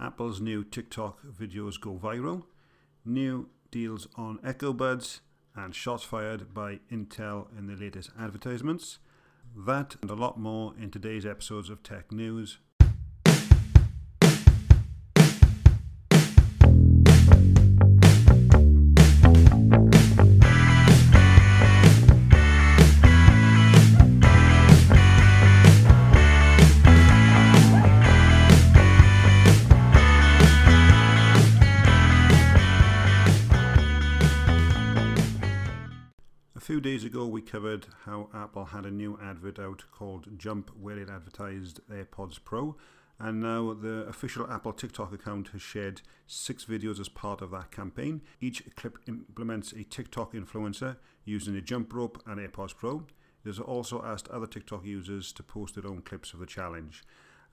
Apple's new TikTok videos go viral, new deals on Echo Buds, and shots fired by Intel in the latest advertisements. That and a lot more in today's episodes of Tech News. A few days ago we covered how Apple had a new advert out called Jump, where it advertised AirPods Pro, and now the official Apple TikTok account has shared 6 videos as part of that campaign. Each clip implements a TikTok influencer using a jump rope and AirPods Pro. It has also asked other TikTok users to post their own clips of the challenge.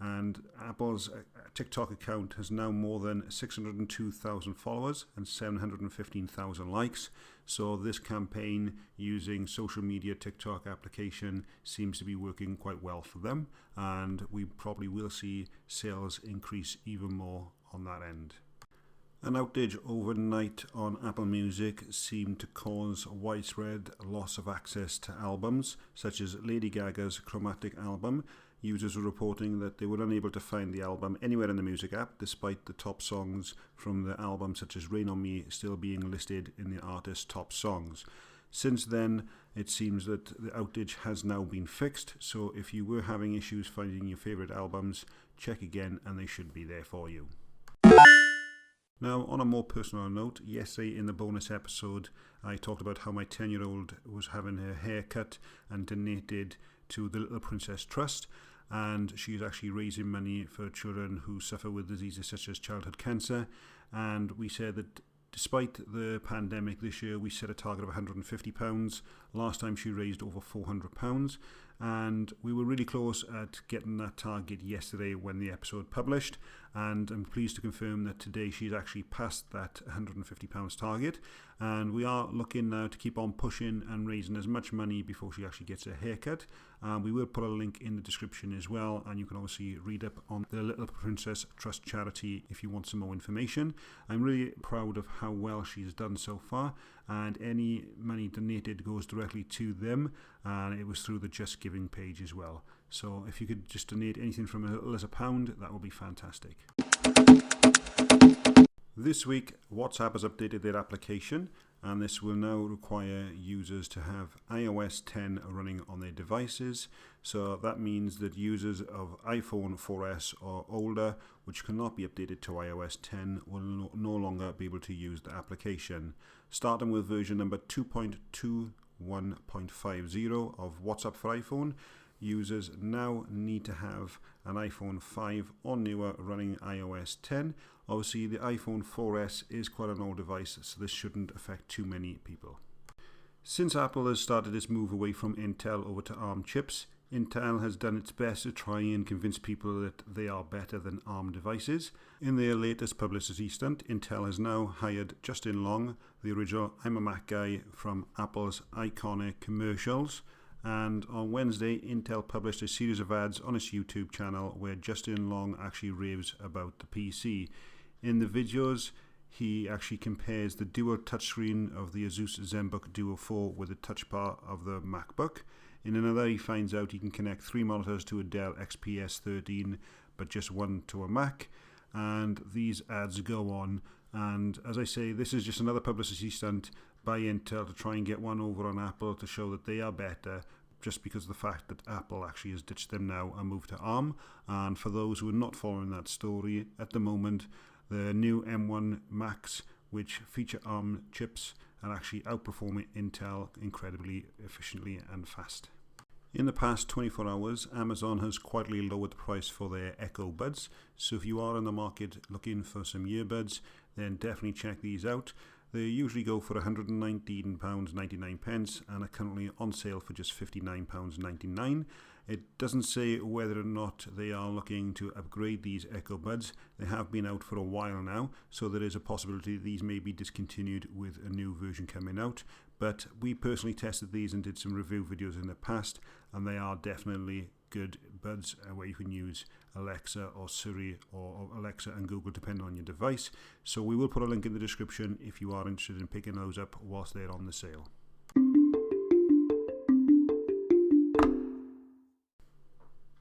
And Apple's TikTok account has now more than 602,000 followers and 715,000 likes. So this campaign using social media TikTok application seems to be working quite well for them, and we probably will see sales increase even more on that end. An outage overnight on Apple Music seemed to cause widespread loss of access to albums, such as Lady Gaga's Chromatic album. Users were reporting that they were unable to find the album anywhere in the Music app, despite the top songs from the album, such as Rain on Me, still being listed in the artist's top songs. Since then, it seems that the outage has now been fixed, so if you were having issues finding your favourite albums, check again and they should be there for you. Now, on a more personal note, yesterday in the bonus episode, I talked about how my 10-year-old was having her hair cut and donated to the Little Princess Trust, and she's actually raising money for children who suffer with diseases such as childhood cancer. And we said that despite the pandemic this year, we set a target of £150. Last time she raised over £400, and we were really close at getting that target yesterday when the episode published, and I'm pleased to confirm that today she's actually passed that £150 target, and we are looking now to keep on pushing and raising as much money before she actually gets a haircut. We will put a link in the description as well, and you can obviously read up on the Little Princess Trust charity if you want some more information. I'm really proud of how well she's done so far, and any money donated goes directly to them, and it was through the Just Giving page as well. So if you could just donate anything from as little as £1, that would be fantastic. This week, WhatsApp has updated their application, and this will now require users to have iOS 10 running on their devices. So that means that users of iPhone 4S or older, which cannot be updated to iOS 10, will no longer be able to use the application. Starting with version number 2.21.50 of WhatsApp for iPhone, users now need to have an iPhone 5 or newer running iOS 10. Obviously, the iPhone 4S is quite an old device, so this shouldn't affect too many people. Since Apple has started its move away from Intel over to ARM chips, Intel has done its best to try and convince people that they are better than ARM devices. In their latest publicity stunt, Intel has now hired Justin Long, the original I'm a Mac guy from Apple's iconic commercials. And on Wednesday, Intel published a series of ads on its YouTube channel where Justin Long actually raves about the PC. In the videos, he actually compares the dual touchscreen of the Asus ZenBook Duo 4 with the touch bar of the MacBook. In another, he finds out he can connect 3 monitors to a Dell XPS 13, but just one to a Mac. And these ads go on. And as I say, this is just another publicity stunt by Intel to try and get one over on Apple to show that they are better, just because of the fact that Apple actually has ditched them now and moved to ARM. And for those who are not following that story, at the moment, the new M1 Macs, which feature ARM chips, are actually outperforming Intel incredibly efficiently and fast. In the past 24 hours, Amazon has quietly lowered the price for their Echo Buds. So if you are in the market looking for some earbuds, then definitely check these out. They usually go for £119.99 and are currently on sale for just £59.99. It doesn't say whether or not they are looking to upgrade these Echo Buds. They have been out for a while now, so there is a possibility these may be discontinued with a new version coming out. But we personally tested these and did some review videos in the past, and they are definitely good buds where you can use Alexa or Siri or Alexa and Google, depending on your device. So we will put a link in the description if you are interested in picking those up whilst they're on the sale.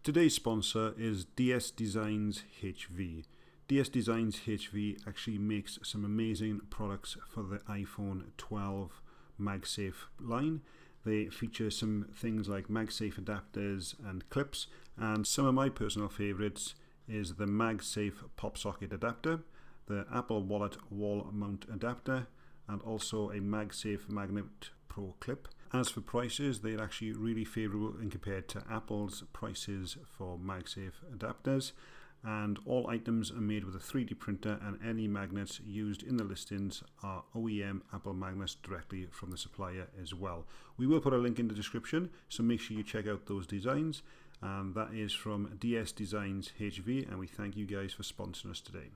Today's sponsor is DS Designs HV. DS Designs HV actually makes some amazing products for the iPhone 12 MagSafe line. They feature some things like MagSafe adapters and clips, and some of my personal favourites is the MagSafe pop socket adapter, the Apple Wallet wall mount adapter, and also a MagSafe Magnet Pro clip. As for prices, they're actually really favourable in compared to Apple's prices for MagSafe adapters, and all items are made with a 3D printer, and any magnets used in the listings are OEM Apple magnets directly from the supplier as well. We will put a link in the description, so make sure you check out those designs, and that is from DS Designs HV, and we thank you guys for sponsoring us today.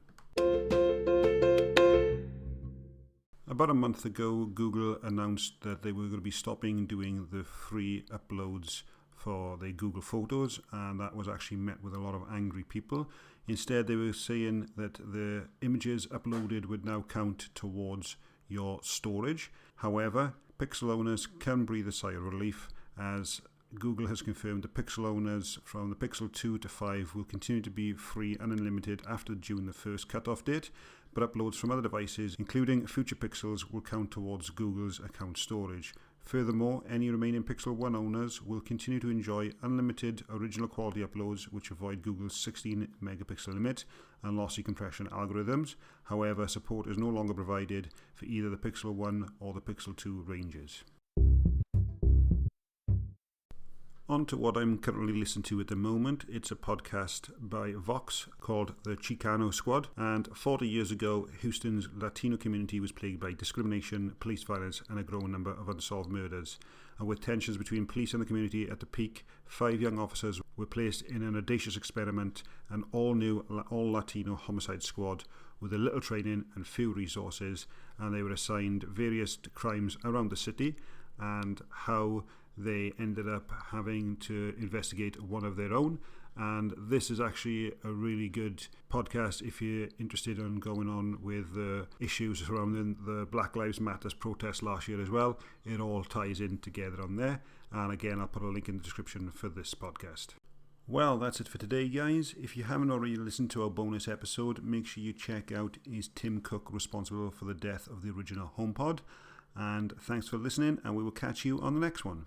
About a month ago, Google announced that they were going to be stopping doing the free uploads for the Google Photos, and that was actually met with a lot of angry people. Instead, they were saying that the images uploaded would now count towards your storage. However, Pixel owners can breathe a sigh of relief, as Google has confirmed that Pixel owners from the Pixel 2 to 5 will continue to be free and unlimited after June the 1st cutoff date, but uploads from other devices, including future Pixels, will count towards Google's account storage. Furthermore, any remaining Pixel 1 owners will continue to enjoy unlimited original quality uploads which avoid Google's 16 megapixel limit and lossy compression algorithms. However, support is no longer provided for either the Pixel 1 or the Pixel 2 ranges. On to what I'm currently listening to at the moment. It's a podcast by Vox called The Chicano Squad, and 40 years ago, Houston's Latino community was plagued by discrimination, police violence, and a growing number of unsolved murders. And with tensions between police and the community at the peak, 5 young officers were placed in an audacious experiment, an all-new, all-Latino homicide squad with a little training and few resources, and they were assigned various crimes around the city, and how they ended up having to investigate one of their own. And this is actually a really good podcast if you're interested in going on with the issues surrounding the Black Lives Matter protest last year as well. It all ties in together on there, and again, I'll put a link in the description for this podcast. Well, that's it for today, guys. If you haven't already listened to our bonus episode, make sure you check out Is Tim Cook Responsible for the Death of the Original HomePod? And thanks for listening, and we will catch you on the next one.